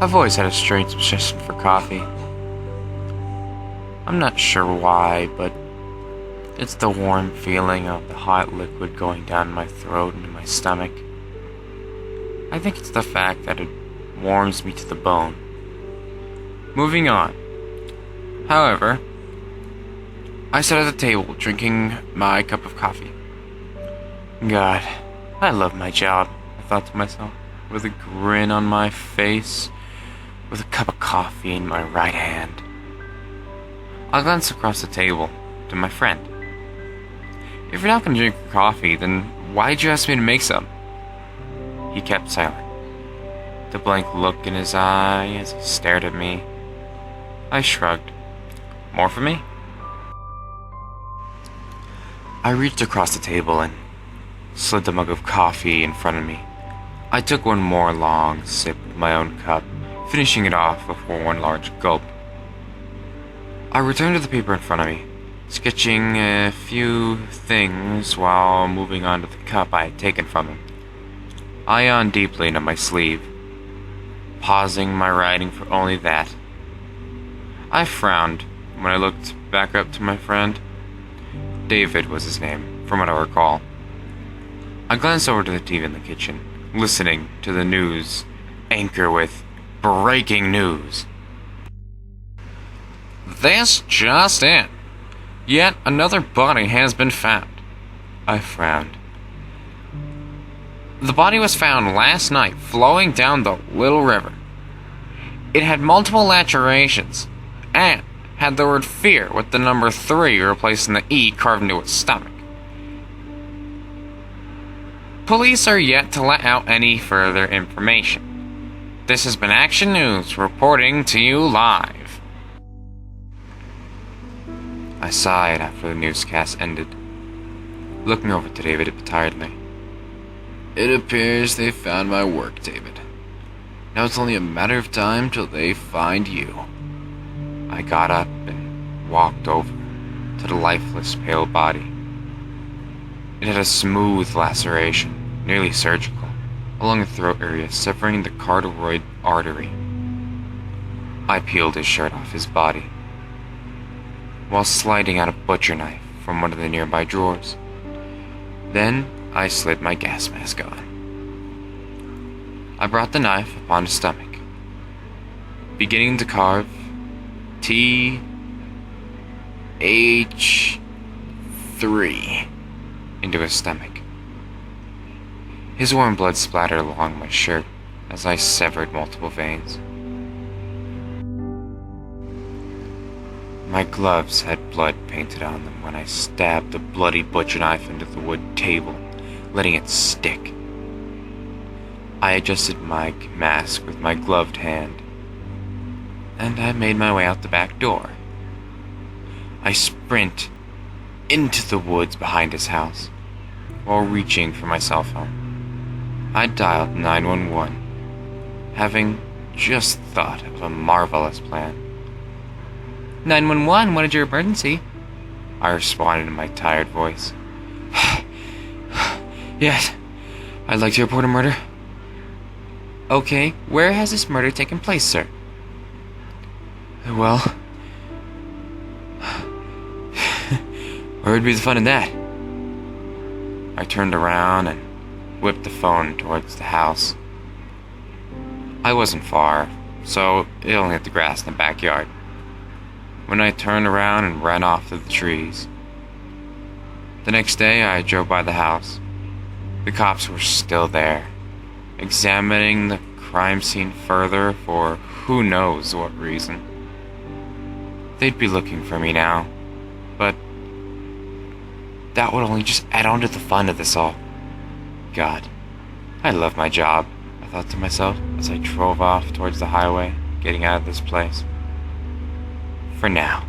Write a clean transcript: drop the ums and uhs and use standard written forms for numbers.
I've always had a strange obsession for coffee. I'm not sure why, but it's the warm feeling of the hot liquid going down my throat and in my stomach. I think it's the fact that it warms me to the bone. Moving on. However, I sat at the table drinking my cup of coffee. God, I love my job, I thought to myself, with a grin on my face, with a cup of coffee in my right hand. I glanced across the table to my friend. If you're not going to drink coffee, then why'd you ask me to make some? He kept silent, the blank look in his eye as he stared at me. I shrugged. More for me? I reached across the table and slid the mug of coffee in front of me. I took one more long sip of my own cup, finishing it off before one large gulp. I returned to the paper in front of me, sketching a few things while moving on to the cup I had taken from him. I yawned deeply into my sleeve, pausing my writing for only that. I frowned when I looked back up to my friend. David was his name, from what I recall. I glanced over to the TV in the kitchen, listening to the news anchor with breaking news. This just in. Yet another body has been found. I frowned. The body was found last night flowing down the Little River. It had multiple lacerations and had the word fear with the number 3 replacing the E carved into its stomach. Police are yet to let out any further information. This has been Action News reporting to you live. I sighed after the newscast ended, looking over to David tiredly. It appears they found my work, David. Now it's only a matter of time till they find you. I got up and walked over to the lifeless, pale body. It had a smooth laceration, nearly surgical, along the throat area, severing the carotid artery. I peeled his shirt off his body, while sliding out a butcher knife from one of the nearby drawers. Then I slid my gas mask on. I brought the knife upon his stomach, beginning to carve TH3 into his stomach. His warm blood splattered along my shirt as I severed multiple veins. My gloves had blood painted on them when I stabbed the bloody butcher knife into the wood table, letting it stick. I adjusted my mask with my gloved hand, and I made my way out the back door. I sprint into the woods behind his house, while reaching for my cell phone. I dialed 911, having just thought of a marvelous plan. 911, what is your emergency? I responded in my tired voice. Yes, I'd like to report a murder. Okay, where has this murder taken place, sir? Well, where would be the fun in that? I turned around and whipped the phone towards the house. I wasn't far, so it only hit the grass in the backyard, when I turned around and ran off through the trees. The next day, I drove by the house. The cops were still there, examining the crime scene further for who knows what reason. They'd be looking for me now, but that would only just add on to the fun of this all. God, I love my job, I thought to myself as I drove off towards the highway, getting out of this place. For now.